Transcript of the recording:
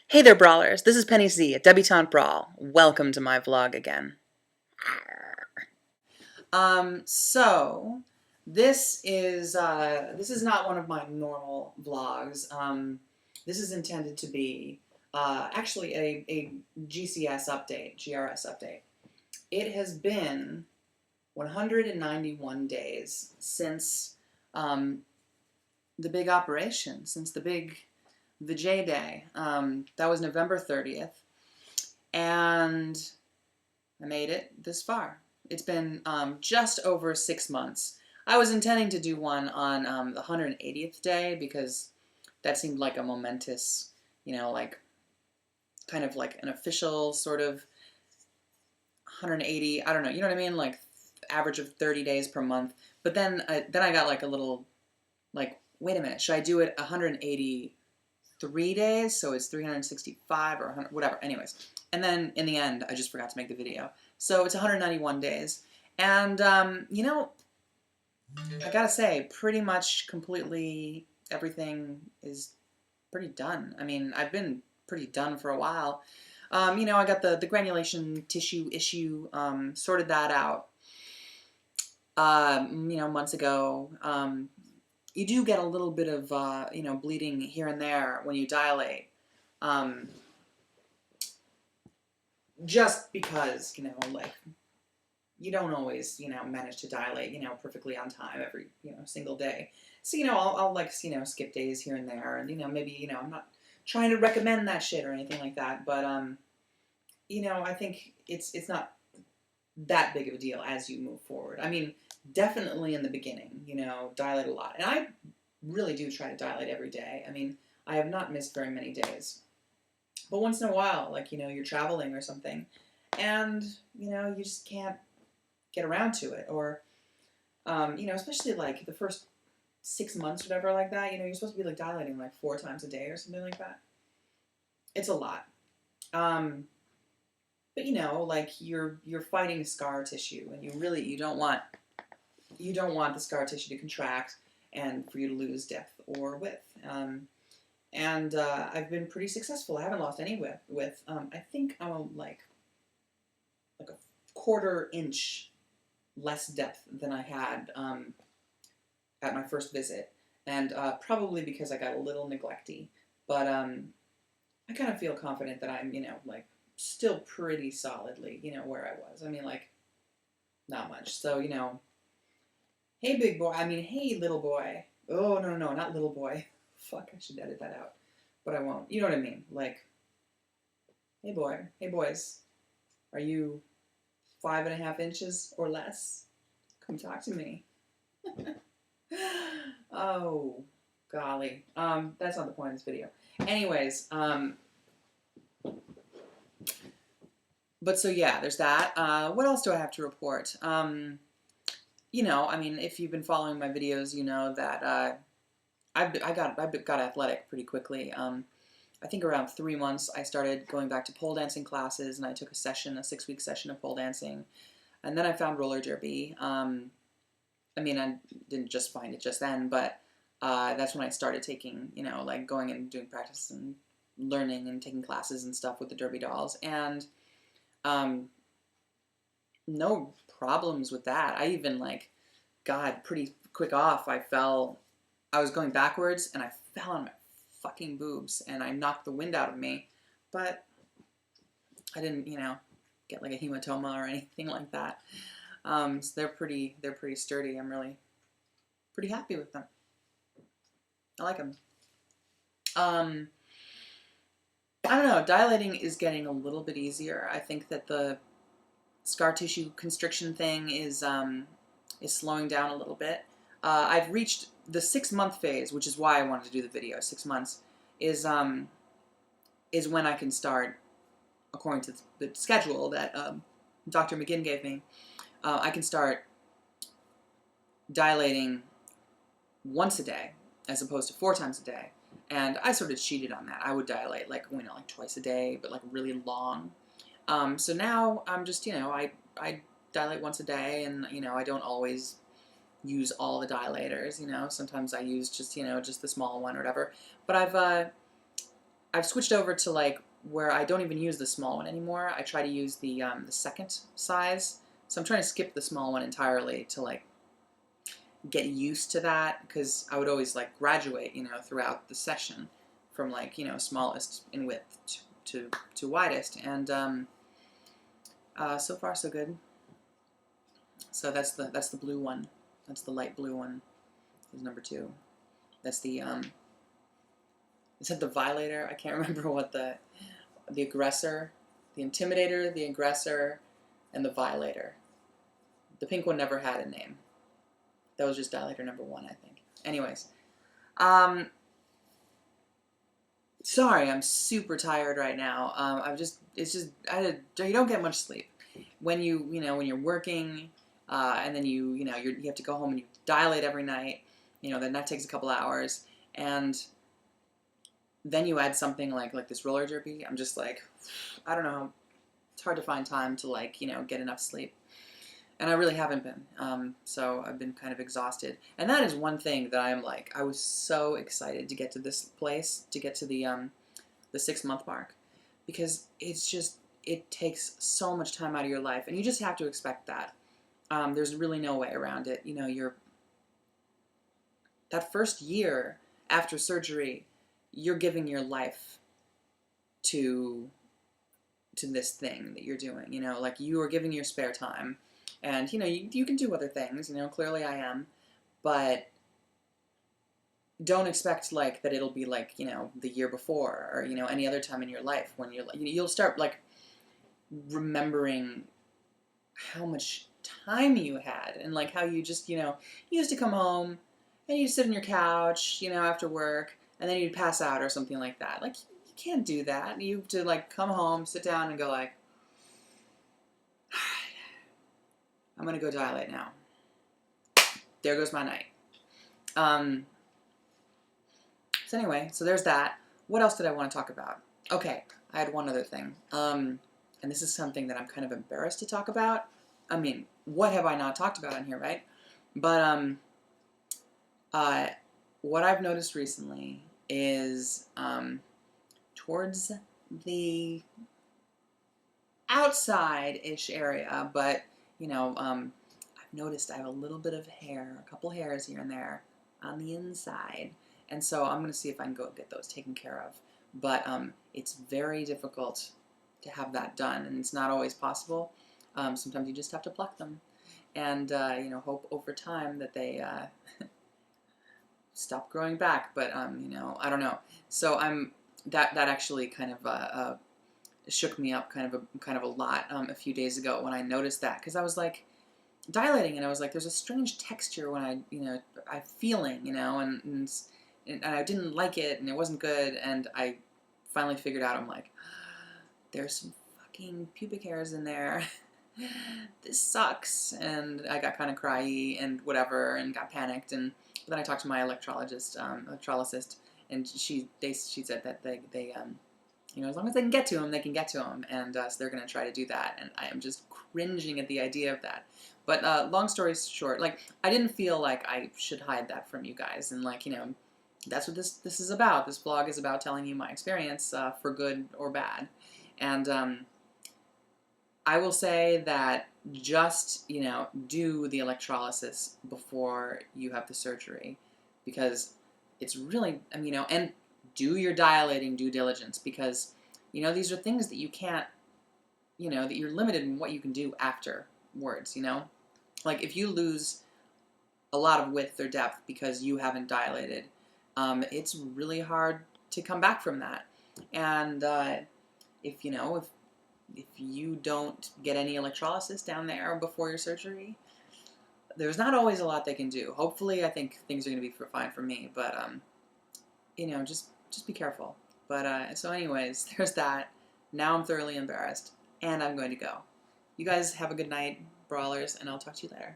Hey there, brawlers. This is Penny Z at Debutante Brawl. Welcome to my vlog again. So this is not one of my normal vlogs. This is intended to be actually a GCS update, GRS update. It has been 191 days since the big operation, since the J Day. That was November 30th, and I made it this far. It's been just over 6 months. I was intending to do one on the 180th day because that seemed like a momentous, like kind of like an official sort of 180. I don't know. You know what I mean? Like average of 30 days per month. But then I got like a little like, wait a minute, should I do it 183 days? So it's 365 or 100, whatever. Anyways. And then in the end, I just forgot to make the video. So it's 191 days. And, I gotta say, pretty much completely everything is pretty done. I mean, I've been pretty done for a while. I got the granulation tissue issue, sorted that out, months ago. You do get a little bit of, bleeding here and there when you dilate. Just because, like, you don't always, manage to dilate, perfectly on time every, single day. So, I'll like, skip days here and there. And, maybe, I'm not trying to recommend that shit or anything like that. But, I think it's not that big of a deal as you move forward. I mean, definitely in the beginning, dilate a lot. And I really do try to dilate every day. I mean, I have not missed very many days. But once in a while, like, you're traveling or something, and, you just can't get around to it. Or, especially, like, the first 6 months or whatever like that, you're supposed to be, like, dilating, like, 4 times a day or something like that. It's a lot. But, like, you're fighting scar tissue, and you don't want the scar tissue to contract and for you to lose depth or width. And I've been pretty successful. I haven't lost any width. I think I'm like a 1/4 inch less depth than I had at my first visit, and probably because I got a little neglecty. But I kind of feel confident that I'm, like still pretty solidly, where I was. I mean, like, not much. So, hey, big boy. I mean, hey, little boy. Oh, no, not little boy. Fuck, I should edit that out. But I won't. You know what I mean? Like, hey, boy. Hey, boys. Are you 5.5 inches or less? Come talk to me. Oh, golly. That's not the point of this video. Anyways, but so yeah, there's that. What else do I have to report? I mean, if you've been following my videos, you know that I got athletic pretty quickly. I think around 3 months I started going back to pole dancing classes, and I took a 6-week session of pole dancing, and then I found roller derby. I mean, I didn't just find it just then, but that's when I started taking, like going and doing practice and learning and taking classes and stuff with the derby dolls, and no problems with that. I even got pretty quick off. I was going backwards and I fell on my fucking boobs and I knocked the wind out of me, but I didn't, get like a hematoma or anything like that. So they're pretty sturdy. I'm really pretty happy with them. I like them. I don't know, dilating is getting a little bit easier. I think that the scar tissue constriction thing is slowing down a little bit. I've reached the 6-month phase, which is why I wanted to do the video. 6 months is when I can start, according to the schedule that Dr. McGinn gave me. I can start dilating once a day as opposed to 4 times a day. And I sort of cheated on that. I would dilate like twice a day, but like really long. So now I'm just, I dilate once a day, and I don't always use all the dilators, you know. Sometimes I use just, you know, just the small one or whatever. But I've switched over to like where I don't even use the small one anymore. I try to use the second size. So I'm trying to skip the small one entirely to like get used to that, because I would always like graduate, you know, throughout the session from like, you know, smallest in width to widest, and so far so good. So that's the blue one. That's the light blue one. Is number 2. That's the is that the violator? I can't remember what the aggressor, the intimidator, the aggressor, and the violator. The pink one never had a name. That was just dilator number 1, I think. Anyways, sorry, I'm super tired right now. You don't get much sleep when when you're working, and then you have to go home and you dilate every night. You know, then that takes a couple hours, and then you add something like this roller derby. I'm just like, I don't know. It's hard to find time to like, you know, get enough sleep. And I really haven't been. So I've been kind of exhausted. And that is one thing that I'm like, I was so excited to get to this place, to get to the 6-month mark, because it takes so much time out of your life, and you just have to expect that. There's really no way around it. You know, that first year after surgery, you're giving your life to this thing that you're doing. You know, like you are giving your spare time. And, you know, you can do other things, you know, clearly I am, but don't expect, like, that it'll be, like, you know, the year before or, you know, any other time in your life when you'll start, like, remembering how much time you had, and, like, how you just, you know, you used to come home and you'd sit on your couch, you know, after work, and then you'd pass out or something like that. Like, you can't do that. You have to, like, come home, sit down, and go, like, I'm going to go dilate now. There goes my night. So anyway, so there's that. What else did I want to talk about? Okay, I had one other thing. And this is something that I'm kind of embarrassed to talk about. I mean, what have I not talked about in here, right? But what I've noticed recently is towards the outside-ish area, but you know, I've noticed I have a little bit of hair, a couple hairs here and there on the inside. And so I'm going to see if I can go get those taken care of. But it's very difficult to have that done, and it's not always possible. Sometimes you just have to pluck them and, you know, hope over time that they stop growing back. But, you know, I don't know. So that actually kind of shook me up kind of a lot a few days ago when I noticed that, because I was like dilating and I was like, there's a strange texture when I'm feeling, you know, and I didn't like it and it wasn't good, and I finally figured out, I'm like, there's some fucking pubic hairs in there. This sucks. And I got kind of cryy and whatever and got panicked, and then I talked to my electrolyst, and she said that they you know, as long as they can get to them, they can get to them, and so they're going to try to do that, and I am just cringing at the idea of that. But long story short, like, I didn't feel like I should hide that from you guys, and like, you know, that's what this is about. This blog is about telling you my experience, for good or bad, and I will say that just, you know, do the electrolysis before you have the surgery, because it's really, I mean, you know, and do your dilating due diligence, because, you know, these are things that you can't, you know, that you're limited in what you can do afterwards, you know? Like, if you lose a lot of width or depth because you haven't dilated, it's really hard to come back from that. And if you don't get any electrolysis down there before your surgery, there's not always a lot they can do. Hopefully, I think things are going to be fine for me, but you know, just be careful. But so anyways, there's that. Now I'm thoroughly embarrassed, and I'm going to go. You guys have a good night, brawlers, and I'll talk to you later.